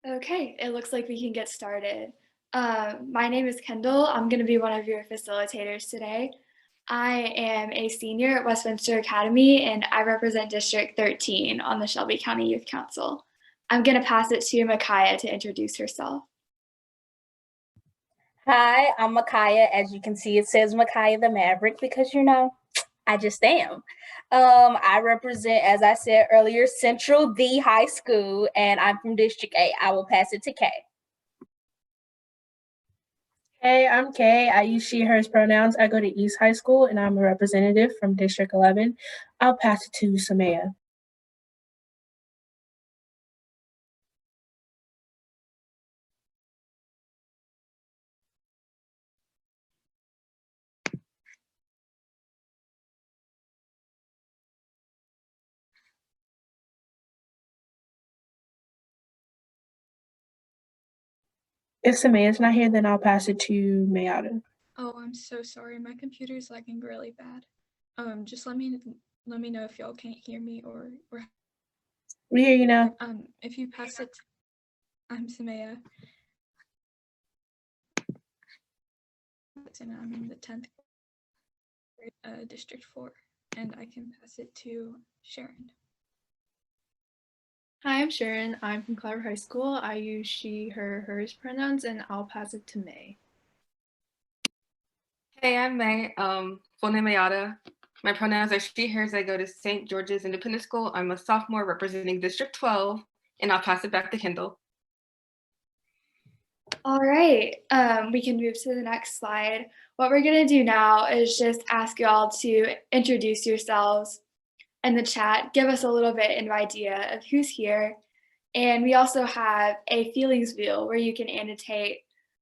Okay, it looks like we can get started. My name is Kendall. I'm going to be one of your facilitators today. I am a senior at Westminster Academy and I represent District 13 on the Shelby County Youth Council. I'm going to pass it to Micaiah to introduce herself. Hi, I'm Micaiah. As you can see, it says Micaiah the Maverick because, I just am. I represent, as I said earlier, Central the High School, and I'm from District 8. I will pass it to Kay. Hey, I'm Kay. I use she, hers pronouns. I go to East High School and I'm a representative from District 11. I'll pass it to Samaya. If Samaya's not here, then I'll pass it to Mayada. Oh, I'm so sorry. My computer's lagging really bad. Just let me know if y'all can't hear me or We hear you now. if you pass it. I'm Samaya. And I'm in the 10th grade, District 4, and I can pass it to Sharon. Hi, I'm Sharon. I'm from Clover High School. I use she, her, hers pronouns, and I'll pass it to May. Hey, I'm May. Full name Ayada. My pronouns are she, hers. I go to St. George's Independent School. I'm a sophomore representing District 12, and I'll pass it back to Kendall. All right, we can move to the next slide. What we're going to do now is just ask y'all to introduce yourselves in the chat, give us a little bit of an idea of who's here. And we also have a feelings wheel where you can annotate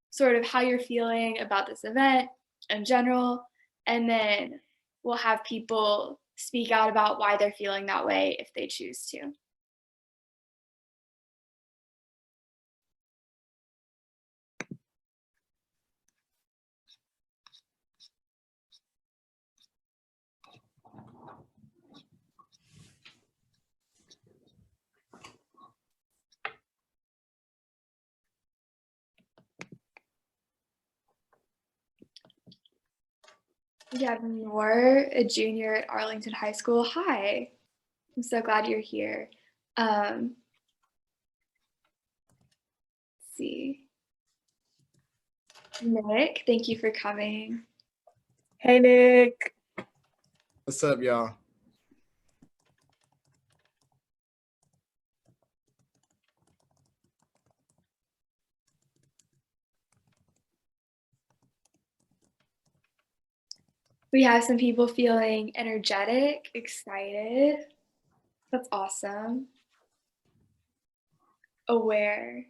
sort of how you're feeling about this event in general. And then we'll have people speak out about why they're feeling that way if they choose to. We have Noor, a junior at Arlington High School. Hi, I'm so glad you're here. Let's see. Nick, thank you for coming. Hey, Nick. What's up, y'all? We have some people feeling energetic, excited. That's awesome. Aware.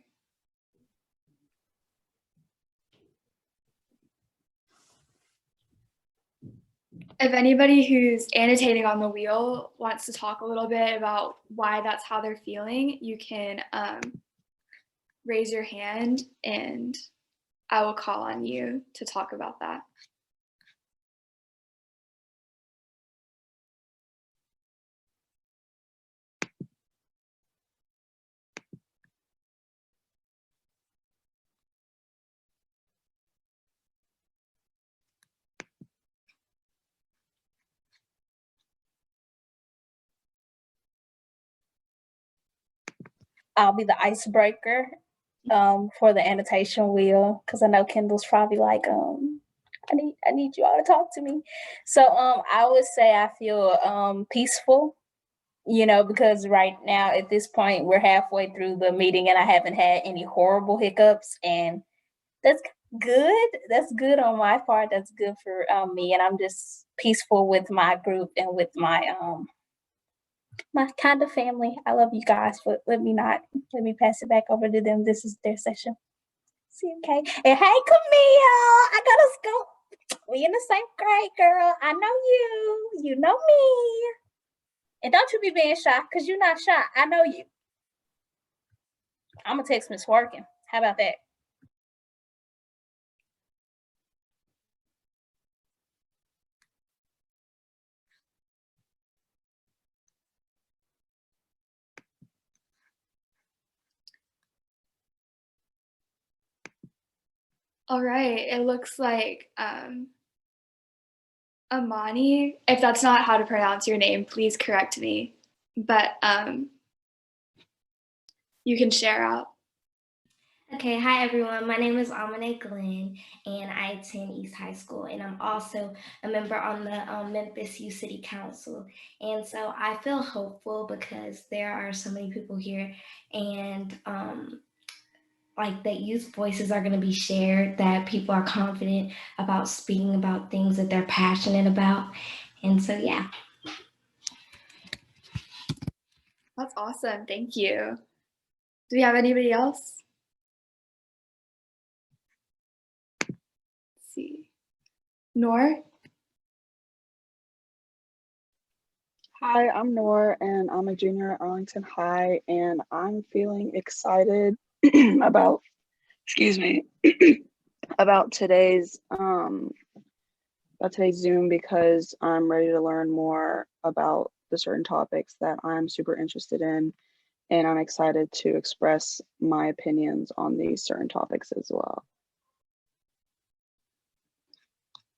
If anybody who's annotating on the wheel wants to talk a little bit about why that's how they're feeling, you can raise your hand and I will call on you to talk about that. I'll be the icebreaker for the annotation wheel because I know Kendall's probably like, I need you all to talk to me. So I would say I feel peaceful, because right now at this point we're halfway through the meeting and I haven't had any horrible hiccups, and that's good. That's good on my part. That's good for me, and I'm just peaceful with my group and with my kind of family. I love you guys, but let me pass it back over to them. This is their session. See, okay. And hey, Camille, I got us go. We in the same grade, girl. I know you. You know me. And don't you be being shy, because you're not shy. I know you. I'm going to text Miss Working. How about that? All right, it looks like Amani. If that's not how to pronounce your name, please correct me. But you can share out. Okay, hi everyone. My name is Amane Glenn, and I attend East High School, and I'm also a member on the Memphis Youth City Council. And so I feel hopeful because there are so many people here, and like that youth voices are going to be shared, that people are confident about speaking about things that they're passionate about. And so, yeah. That's awesome. Thank you. Do we have anybody else? Let's see. Nor? Hi, I'm Noor, and I'm a junior at Arlington High, and I'm feeling excited about, excuse me, about today's Zoom because I'm ready to learn more about the certain topics that I'm super interested in, and I'm excited to express my opinions on these certain topics as well.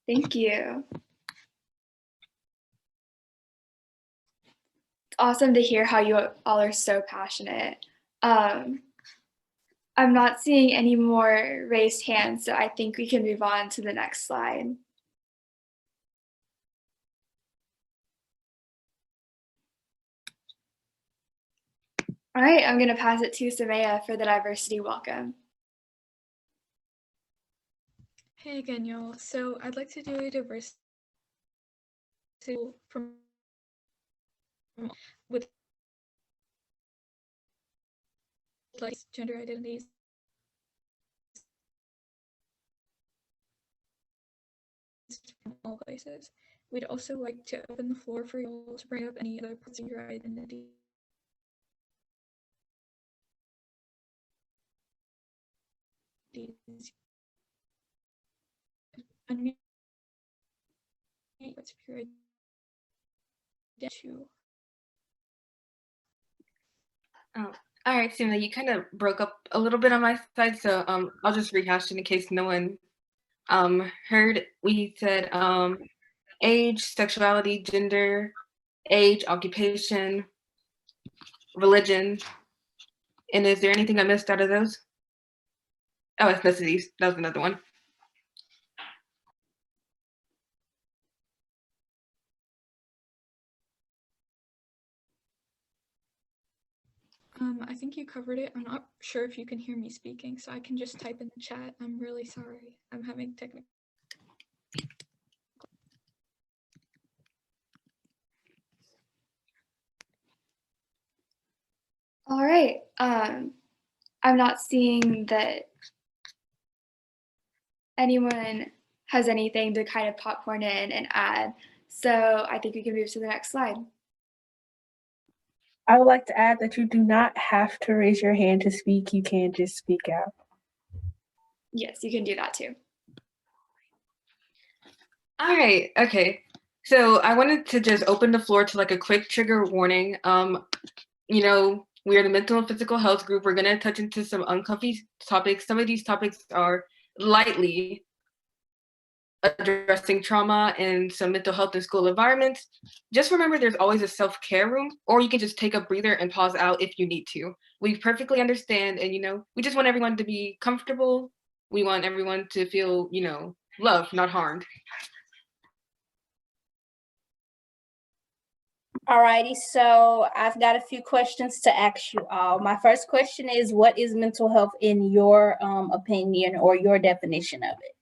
Thank you. It's awesome to hear how you all are so passionate. I'm not seeing any more raised hands, so I think we can move on to the next slide. All right, I'm going to pass it to Samaya for the diversity welcome. Hey again, y'all. So I'd like to do a diversity from with like gender identities from all places. We'd also like to open the floor for y'all to bring up any other parts of your identity. Unmute parts of your identity. All right, Sina, you kind of broke up a little bit on my side, so I'll just rehash it in case no one heard. We said age, sexuality, gender, age, occupation, religion, and is there anything I missed out of those? Oh, ethnicities, that was another one. I think you covered it. I'm not sure if you can hear me speaking, so I can just type in the chat. I'm really sorry. I'm having technical. All right. I'm not seeing that anyone has anything to kind of popcorn in and add. So I think we can move to the next slide. I would like to add that you do not have to raise your hand to speak. You can just speak out. Yes, you can do that too. All right, okay. So I wanted to just open the floor to like a quick trigger warning. You know, we are the mental and physical health group. We're gonna touch into some uncomfy topics. Some of these topics are lightly addressing trauma and some mental health in school environments. Just remember there's always a self-care room, or you can just take a breather and pause out if you need to. We perfectly understand, and we just want everyone to be comfortable. We want everyone to feel, loved, not harmed. Alrighty, so I've got a few questions to ask you all. My first question is, what is mental health in your opinion or your definition of it?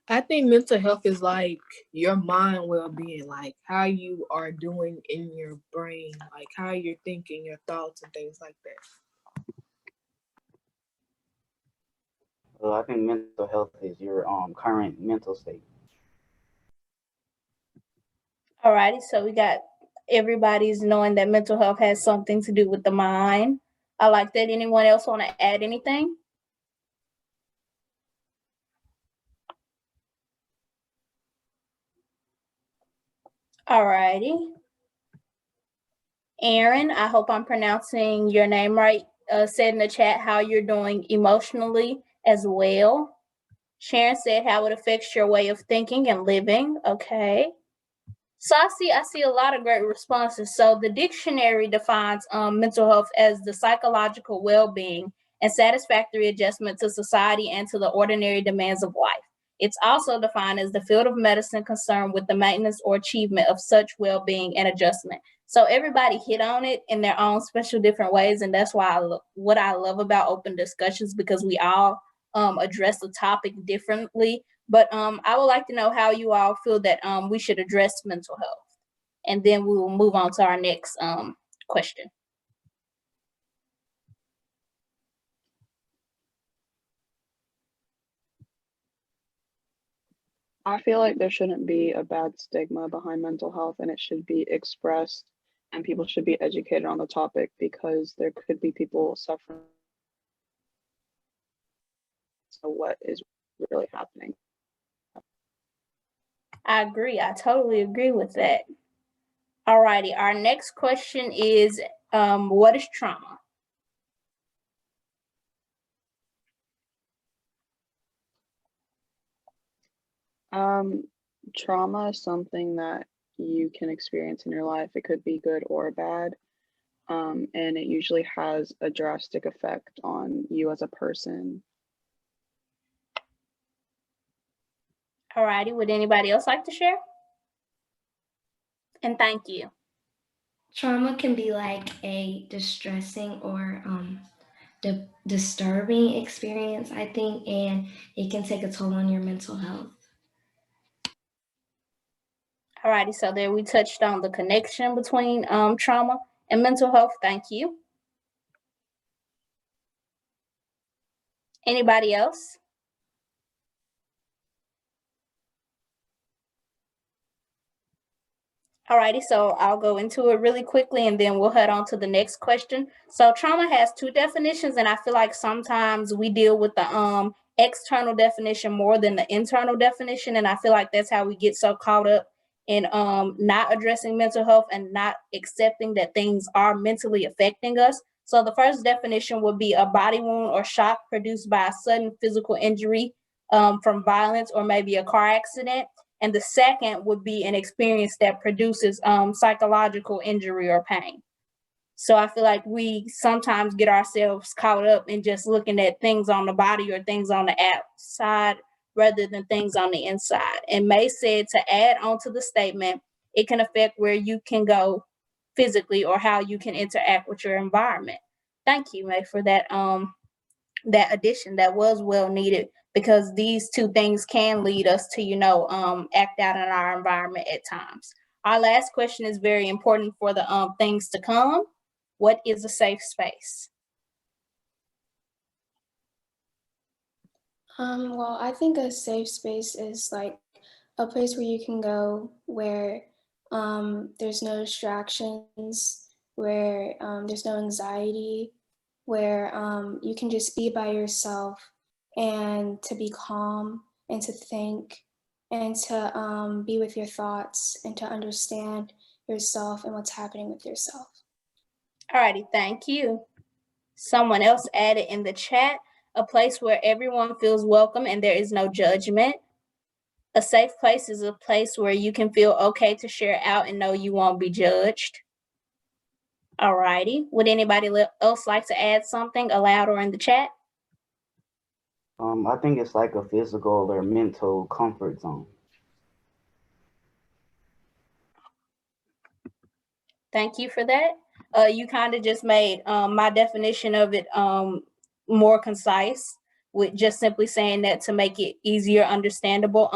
I think mental health is like your mind well-being, like how you are doing in your brain, like how you're thinking, your thoughts and things like that. Well, I think mental health is your current mental state. Alrighty, so we got everybody's knowing that mental health has something to do with the mind. I like that. Anyone else want to add anything? Alrighty. Aaron, I hope I'm pronouncing your name right. Said in the chat how you're doing emotionally as well. Sharon said how it affects your way of thinking and living. Okay. So I see a lot of great responses. So the dictionary defines mental health as the psychological well-being and satisfactory adjustment to society and to the ordinary demands of life. It's also defined as the field of medicine concerned with the maintenance or achievement of such well-being and adjustment. So everybody hit on it in their own special different ways, and that's why what I love about open discussions, because we all address the topic differently. But I would like to know how you all feel that we should address mental health, and then we will move on to our next question. I feel like there shouldn't be a bad stigma behind mental health, and it should be expressed, and people should be educated on the topic, because there could be people suffering. So what is really happening? I agree. I totally agree with that. Alrighty, our next question is, what is trauma? Trauma is something that you can experience in your life. It could be good or bad. And it usually has a drastic effect on you as a person. Alrighty, would anybody else like to share? And thank you. Trauma can be like a distressing or disturbing experience, I think, and it can take a toll on your mental health. Alrighty, so there we touched on the connection between trauma and mental health. Thank you. Anybody else? Alrighty, so I'll go into it really quickly and then we'll head on to the next question. So trauma has two definitions, and I feel like sometimes we deal with the external definition more than the internal definition, and I feel like that's how we get so caught up in not addressing mental health and not accepting that things are mentally affecting us. So the first definition would be a body wound or shock produced by a sudden physical injury from violence or maybe a car accident. And the second would be an experience that produces psychological injury or pain. So I feel like we sometimes get ourselves caught up in just looking at things on the body or things on the outside rather than things on the inside. And May said, to add on to the statement, it can affect where you can go physically or how you can interact with your environment. Thank you, May, for that that addition. That was well needed, because these two things can lead us to, act out in our environment at times. Our last question is very important for the things to come. What is a safe space? Well, I think a safe space is like a place where you can go where there's no distractions, where there's no anxiety, where you can just be by yourself and to be calm and to think and to be with your thoughts and to understand yourself and what's happening with yourself. Alrighty, thank you. Someone else added in the chat, a place where everyone feels welcome and there is no judgment. A safe place is a place where you can feel okay to share out and know you won't be judged. Alrighty, would anybody else like to add something aloud or in the chat? I think it's like a physical or mental comfort zone. Thank you for that. You kind of just made my definition of it more concise, with just simply saying that to make it easier understandable.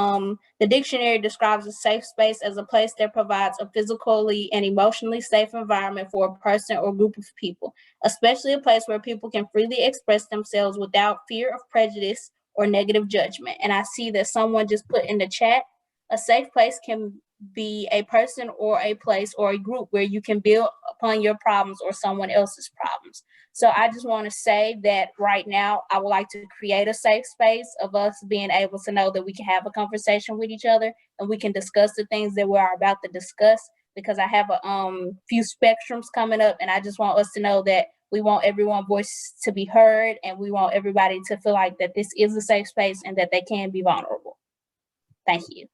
The dictionary describes a safe space as a place that provides a physically and emotionally safe environment for a person or group of people, especially a place where people can freely express themselves without fear of prejudice or negative judgment. And I see that someone just put in the chat, a safe place can be a person or a place or a group where you can build upon your problems or someone else's problems. So I just want to say that right now, I would like to create a safe space of us being able to know that we can have a conversation with each other and we can discuss the things that we're about to discuss, because I have a few spectrums coming up, and I just want us to know that we want everyone's voice to be heard, and we want everybody to feel like that this is a safe space and that they can be vulnerable. Thank you.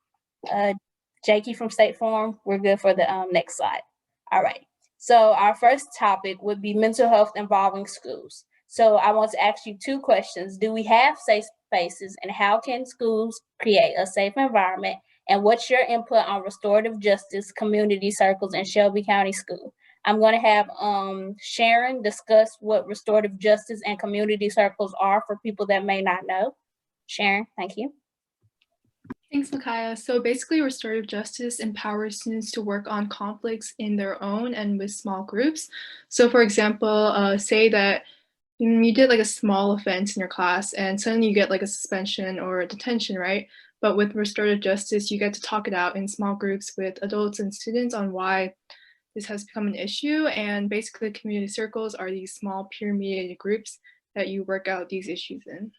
Jakey from State Farm, we're good for the next slide. All right. So our first topic would be mental health involving schools. So I want to ask you two questions. Do we have safe spaces, and how can schools create a safe environment? And what's your input on restorative justice community circles in Shelby County School? I'm going to have Sharon discuss what restorative justice and community circles are for people that may not know. Sharon, thank you. Thanks, Micaiah. So basically, restorative justice empowers students to work on conflicts in their own and with small groups. So for example, say that you did like a small offense in your class and suddenly you get like a suspension or a detention, right? But with restorative justice, you get to talk it out in small groups with adults and students on why this has become an issue. And basically, community circles are these small peer-mediated groups that you work out these issues in.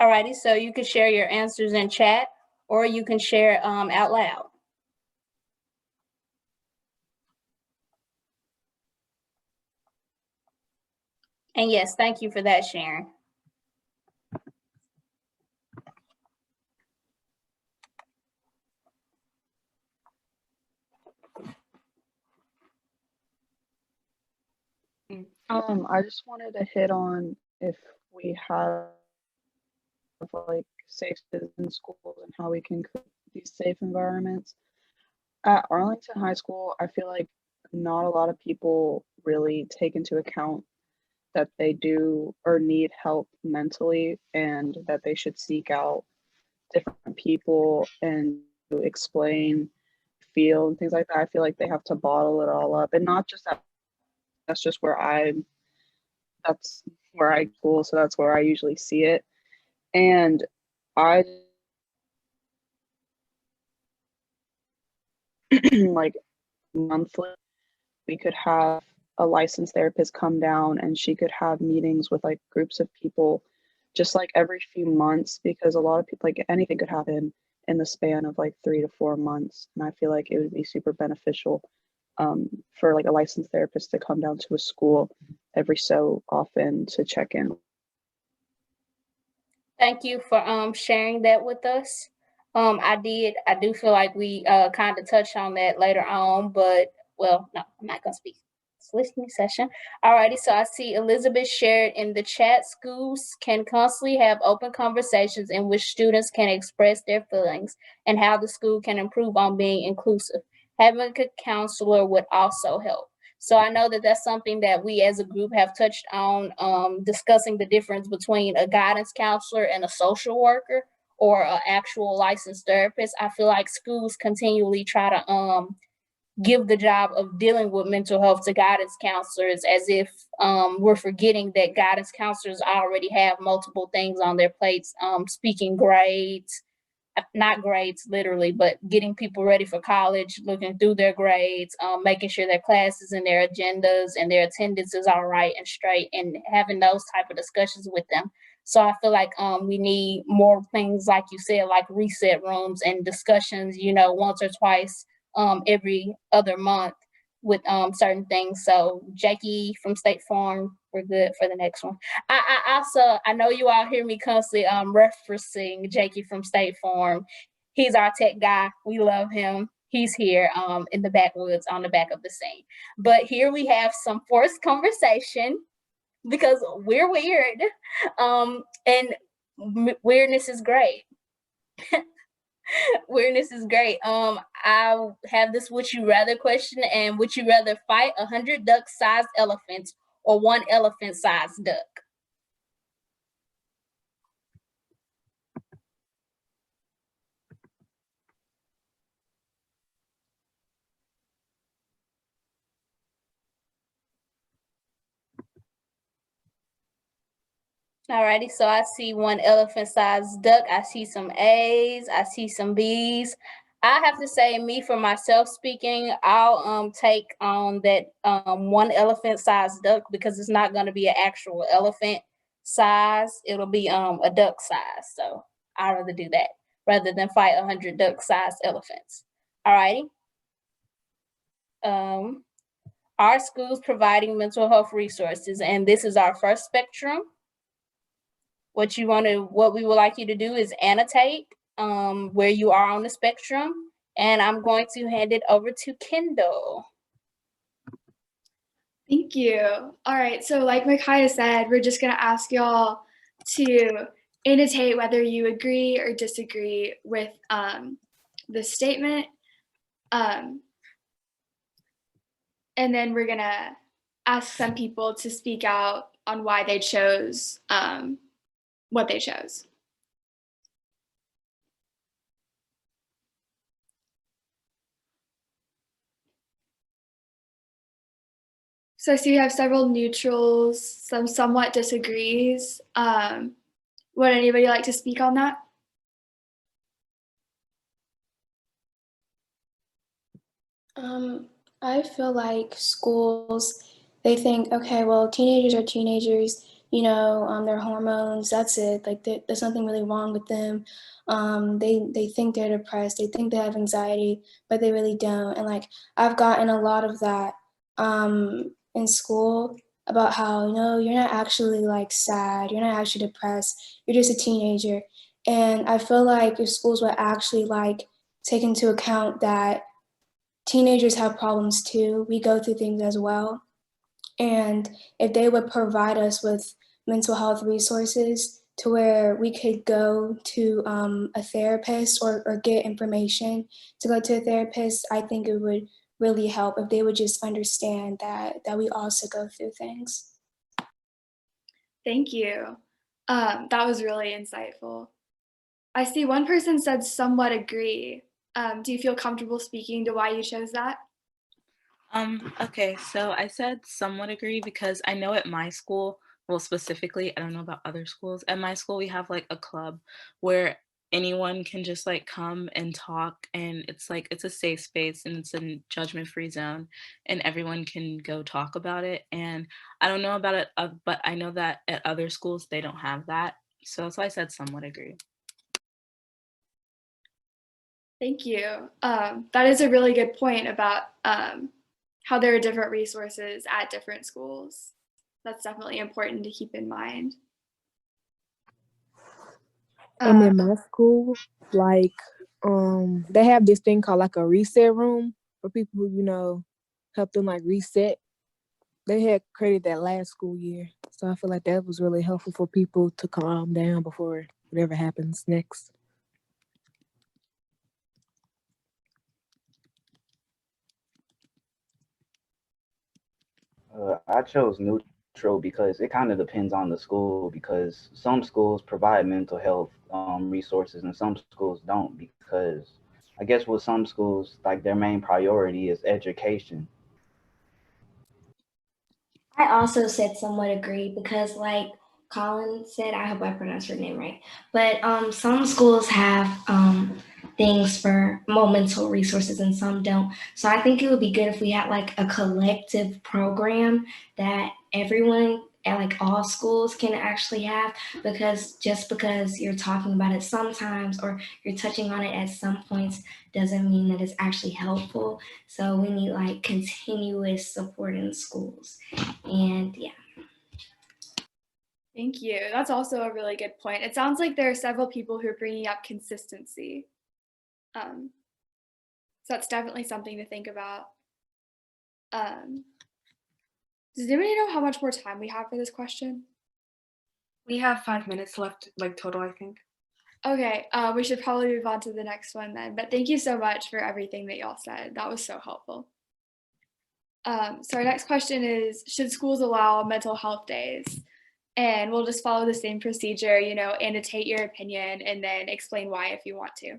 Alrighty, so you can share your answers in chat, or you can share out loud. And yes, thank you for that, Sharon. I just wanted to hit on if we have like safe spaces in schools and how we can create these safe environments. At Arlington High School, I feel like not a lot of people really take into account that they do or need help mentally, and that they should seek out different people and to explain, feel, and things like that. I feel like they have to bottle it all up, and not just that. That's just where I school, so that's where I usually see it. And I like monthly, we could have a licensed therapist come down and she could have meetings with like groups of people just like every few months, because a lot of people, like anything could happen in the span of like 3 to 4 months. And I feel like it would be super beneficial for like a licensed therapist to come down to a school every so often to check in. Thank you for sharing that with us. I do feel like we kind of touched on that later on, but well, no, I'm not gonna speak. It's listening session. Alrighty, so I see Elizabeth shared in the chat, schools can constantly have open conversations in which students can express their feelings and how the school can improve on being inclusive. Having a counselor would also help. So I know that that's something that we as a group have touched on, discussing the difference between a guidance counselor and a social worker or an actual licensed therapist. I feel like schools continually try to give the job of dealing with mental health to guidance counselors, as if we're forgetting that guidance counselors already have multiple things on their plates, speaking grades, not grades literally, but getting people ready for college, looking through their grades, making sure their classes and their agendas and their attendance is all right and straight, and having those type of discussions with them. So I feel like we need more things, like you said, like reset rooms and discussions, once or twice every other month with certain things. So Jackie from State Farm, we're good for the next one. I know you all hear me constantly referencing Jackie from State Farm. He's our tech guy. We love him. He's here in the backwoods on the back of the scene. But here we have some forced conversation because we're weird, and weirdness is great. Weirdness is great. I have this would you rather question, and would you rather fight 100 duck-sized elephants or 1 elephant-sized duck? Alrighty, so I see 1 elephant-sized duck. I see some A's. I see some B's. I have to say, me for myself speaking, I'll take on that 1 elephant-sized duck, because it's not going to be an actual elephant. size, it'll be a duck size. So I'd rather do that rather than fight 100 duck-sized elephants. Alrighty. Our schools providing mental health resources, and this is our first spectrum. What we would like you to do is annotate where you are on the spectrum, and I'm going to hand it over to Kendall. Thank you. All right, so like Micaiah said, we're just gonna ask y'all to annotate whether you agree or disagree with the statement. And then we're gonna ask some people to speak out on why they chose what they chose. So I see we have several neutrals, some somewhat disagrees. Would anybody like to speak on that? I feel like schools, they think, okay, well, teenagers are teenagers, their hormones, that's it. Like, there's nothing really wrong with them. They think they're depressed, they think they have anxiety, but they really don't. And like, I've gotten a lot of that in school about how, no, you're not actually like sad, you're not actually depressed, you're just a teenager. And I feel like if schools would actually like take into account that teenagers have problems too. We go through things as well. And if they would provide us with mental health resources to where we could go to a therapist or get information to go to a therapist, I think it would really help if they would just understand that we also go through things. Thank you. That was really insightful. I see one person said somewhat agree. Do you feel comfortable speaking to why you chose that? Okay, so I said somewhat agree because I know at my school, well, specifically, I don't know about other schools. At my school, we have like a club where anyone can just like come and talk, and it's like it's a safe space and it's a judgment-free zone, and everyone can go talk about it. And I don't know about it, but I know that at other schools they don't have that. So that's why I said somewhat agree. Thank you. That is a really good point about how there are different resources at different schools. That's definitely important to keep in mind. And in my school, like, they have this thing called like a reset room for people who, help them like reset. They had created that last school year. So I feel like that was really helpful for people to calm down before whatever happens next. I chose neutral because it kind of depends on the school, because some schools provide mental health resources and some schools don't, because I guess with some schools, like their main priority is education. I also said somewhat agree because, like Colin said, I hope I pronounced her name right. But some schools have things for mental resources and some don't. So I think it would be good if we had like a collective program that everyone at like all schools can actually have, because just because you're talking about it sometimes or you're touching on it at some points doesn't mean that it's actually helpful. So we need like continuous support in schools. And yeah. Thank you. That's also a really good point. It sounds like there are several people who are bringing up consistency. So that's definitely something to think about. Does anybody know how much more time we have for this question? We have 5 minutes left, like total, I think. Okay, we should probably move on to the next one then. But thank you so much for everything that y'all said. That was so helpful. So our next question is, should schools allow mental health days? And we'll just follow the same procedure, annotate your opinion and then explain why if you want to.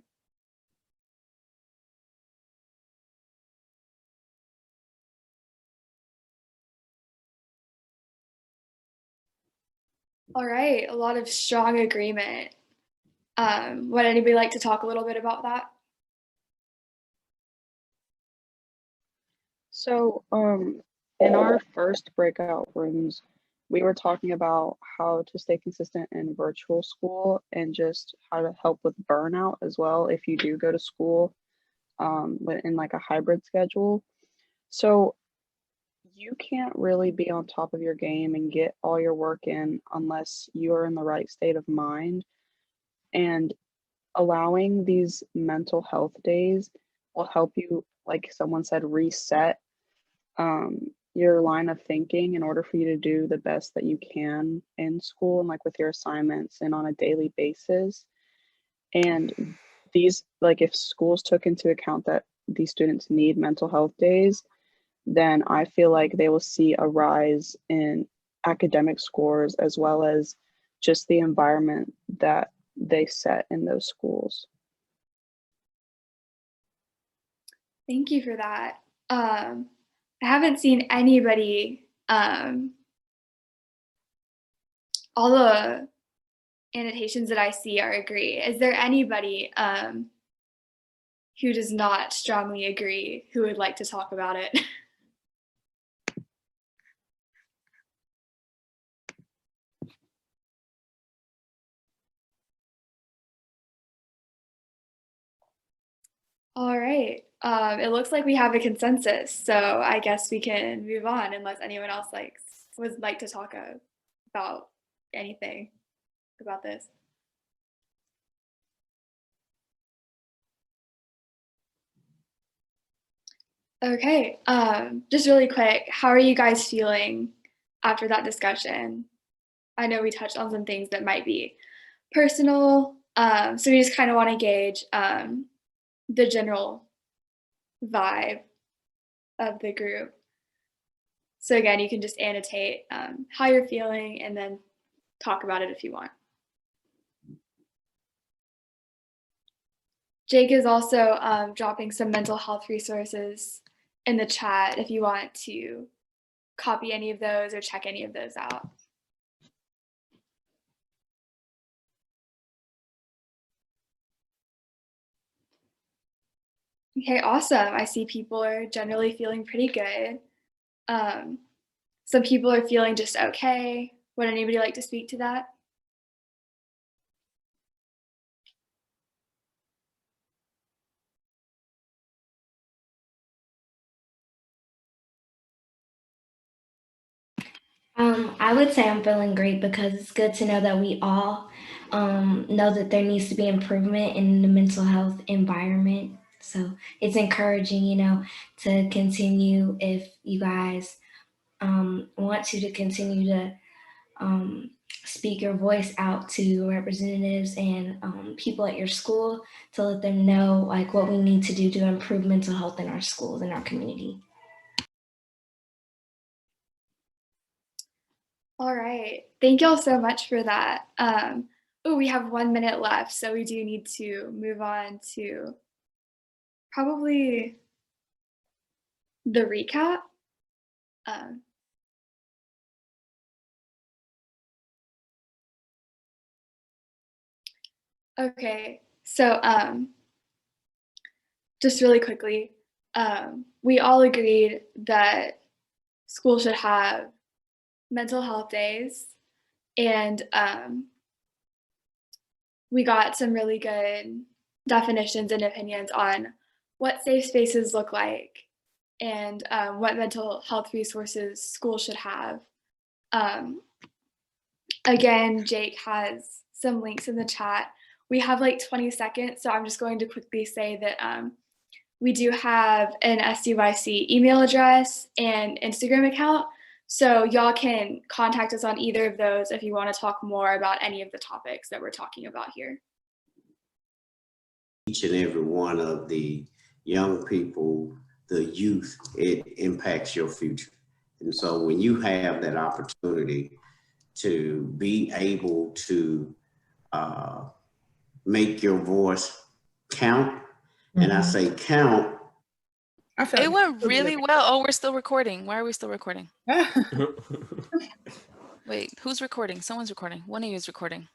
All right, a lot of strong agreement. Would anybody like to talk a little bit about that? So, in our first breakout rooms, we were talking about how to stay consistent in virtual school and just how to help with burnout as well if you do go to school in like a hybrid schedule. So you can't really be on top of your game and get all your work in unless you're in the right state of mind. And allowing these mental health days will help you, like someone said, reset your line of thinking in order for you to do the best that you can in school and like with your assignments and on a daily basis. And these, like if schools took into account that these students need mental health days, then I feel like they will see a rise in academic scores as well as just the environment that they set in those schools. Thank you for that. I haven't seen anybody, all the annotations that I see are agree. Is there anybody who does not strongly agree who would like to talk about it? All right. It looks like we have a consensus, so I guess we can move on unless anyone else would like to talk about anything about this. Okay. Just really quick, how are you guys feeling after that discussion? I know we touched on some things that might be personal, so we just kind of want to gauge the general vibe of the group. So again, you can just annotate how you're feeling and then talk about it if you want. Jake is also dropping some mental health resources in the chat if you want to copy any of those or check any of those out. Okay, awesome. I see people are generally feeling pretty good. Some people are feeling just okay. Would anybody like to speak to that? I would say I'm feeling great because it's good to know that we all know that there needs to be improvement in the mental health environment. So it's encouraging, to continue if you guys want to continue to speak your voice out to representatives and people at your school to let them know like what we need to do to improve mental health in our schools and our community. All right. Thank y'all so much for that. Oh, we have 1 minute left, so we do need to move on to probably the recap. Okay, so just really quickly, we all agreed that school should have mental health days, and we got some really good definitions and opinions on what safe spaces look like and what mental health resources schools should have. Again, Jake has some links in the chat. We have like 20 seconds, so I'm just going to quickly say that we do have an SCYC email address and Instagram account, so y'all can contact us on either of those if you want to talk more about any of the topics that we're talking about here. Each and every one of the young people, the youth, it impacts your future. And so when you have that opportunity to be able to make your voice count, and I say count. It went really well. Oh, we're still recording. Why are we still recording? Wait, who's recording? Someone's recording. One of you is recording.